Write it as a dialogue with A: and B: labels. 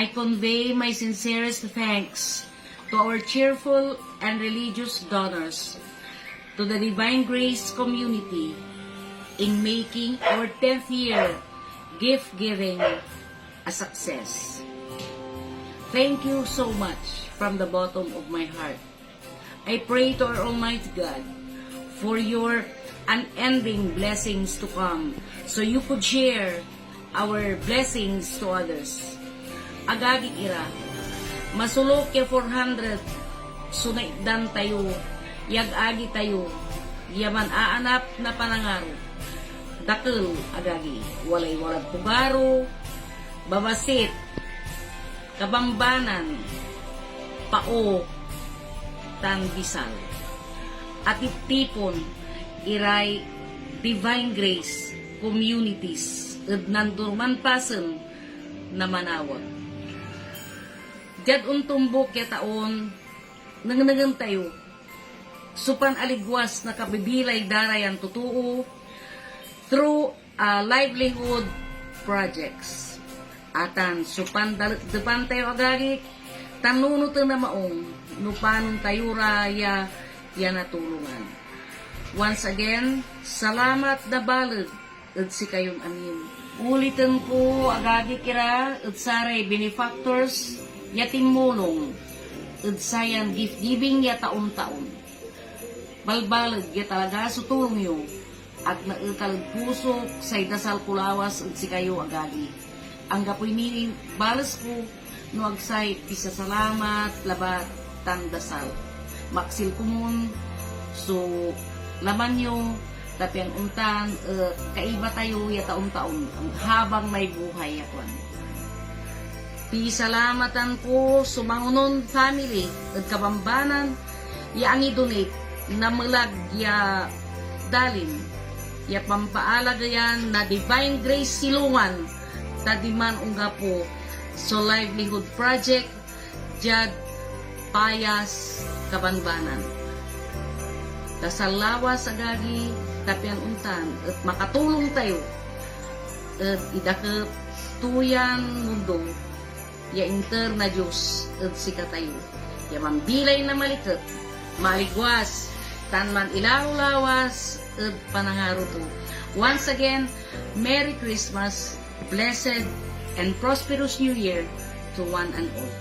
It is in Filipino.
A: I convey my sincerest thanks to our cheerful and religious donors, to the Divine Grace community in making our 10th year gift giving a success. Thank you so much from the bottom of my heart. I pray to our Almighty God for your unending blessings to come so you could share our blessings to others. Agagi ira, masulok ya 400, sunaitdan tayo, yag-agi tayo, yaman aanap na panangaro. Dakil agagi, walay-walad pugaro, babasit, kabambanan, pao, tanbisal. At itipon, iray Divine Grace communities, at nandurman pasen na manawag. Diyad untumbok ya taon, nangnagan tayo, supan aligwas na kabibilay darayan tutuo, through livelihood projects. Atan, supan depan tayo agari, tanunutan na maong, nupanon tayo raya, ya natulungan. Once again, salamat na balad, at si kayong amin. Ulitin ko, agagi kira, at saray benefactors, yating mulong, at sayan gift-giving ya taon-taon. Balbalag ya talaga sutulong yo, at naitag pusok sa dasal kulawas at si kayo agagi. Ang gapoy ni balas ko, no agsay pisa salamat, labat, tang dasal. Maksil kumun, so laman nyo, tapi ang untan, kaiba tayo ya taon-taon, habang may buhay yakwan. Pisalamatan ko sumangunon family at kabambanan ya ang idonate na malag ya dalin ya pampaalagayan na Divine Grace Silungan tadiman unga po so livelihood project jad payas kabanbanan. Dasalawas agagi tapi ang untan at makatulong tayo at idakap tuyan mundo ya inter na Diyos at sika tayo. Ya mambilay na malikat, maligwas, tanman ilaw-lawas, at panangaro to. Once again, Merry Christmas, blessed and prosperous New Year to one and all.